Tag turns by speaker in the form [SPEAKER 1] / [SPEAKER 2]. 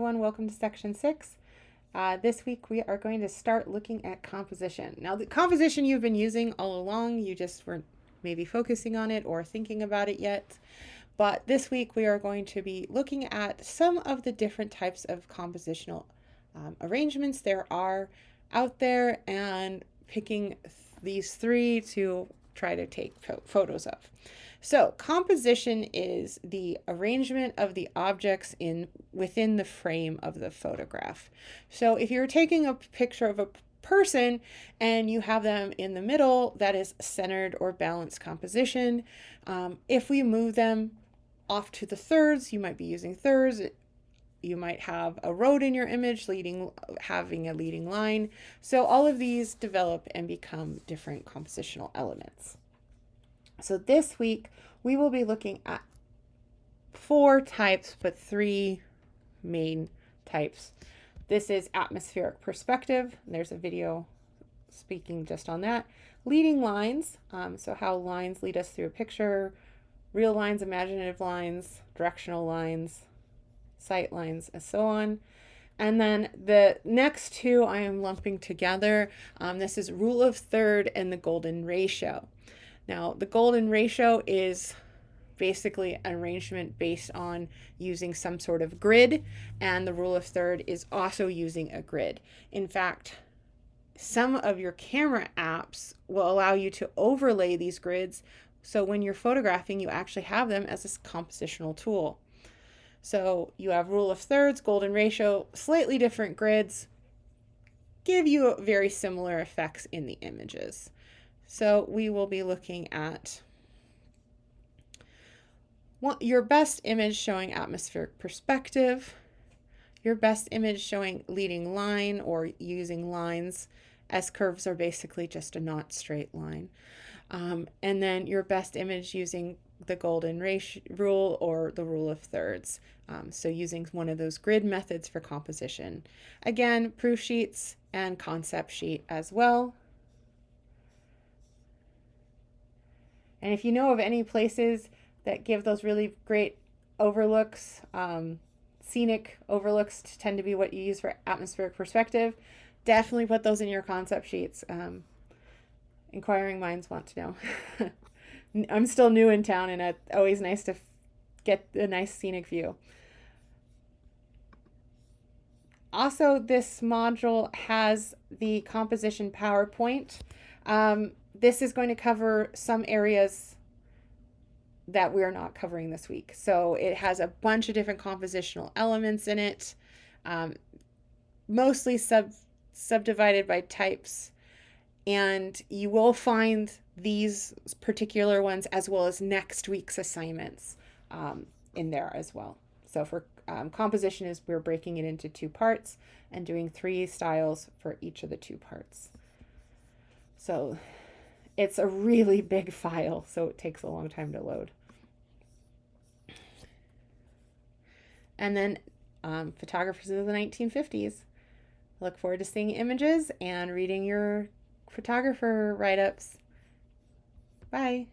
[SPEAKER 1] everyone, welcome to section 6. This week we are going to start looking at composition. Now the composition you've been using all along, you just weren't maybe focusing on it or thinking about it yet. But this week we are going to be looking at some of the different types of compositional arrangements there are out there and picking these 3 to try to take photos of. So composition is the arrangement of the objects within the frame of the photograph. So if you're taking a picture of a person and you have them in the middle, that is centered or balanced composition. If we move them off to the thirds, you might be using thirds. You might have a road in your image having a leading line. So all of these develop and become different compositional elements. So this week we will be looking at 4 types, but 3 main types. This is atmospheric perspective. There's a video speaking just on that. Leading lines, so how lines lead us through a picture, real lines, imaginative lines, directional lines, sight lines, and so on. And then the next 2 I am lumping together. This is rule of third and the golden ratio. Now, the golden ratio is basically an arrangement based on using some sort of grid, and the rule of third is also using a grid. In fact, some of your camera apps will allow you to overlay these grids, so when you're photographing, you actually have them as a compositional tool. So you have rule of thirds, golden ratio, slightly different grids, give you very similar effects in the images. So we will be looking at your best image showing atmospheric perspective, your best image showing leading line or using lines. S-curves are basically just a not straight line. And then your best image using the golden ratio rule or the rule of thirds. So using one of those grid methods for composition. Again, proof sheets and concept sheet as well. And if you know of any places that give those really great overlooks, scenic overlooks tend to be what you use for atmospheric perspective, definitely put those in your concept sheets. Inquiring minds want to know. I'm still new in town, and it's always nice to get a nice scenic view. Also, this module has the composition PowerPoint. This is going to cover some areas that we're not covering this week. So it has a bunch of different compositional elements in it, mostly subdivided by types. And you will find these particular ones as well as next week's assignments in there as well. So for composition we're breaking it into 2 parts and doing 3 styles for each of the 2 parts. So it's a really big file, so it takes a long time to load. And then photographers of the 1950s. Look forward to seeing images and reading your photographer write-ups. Bye.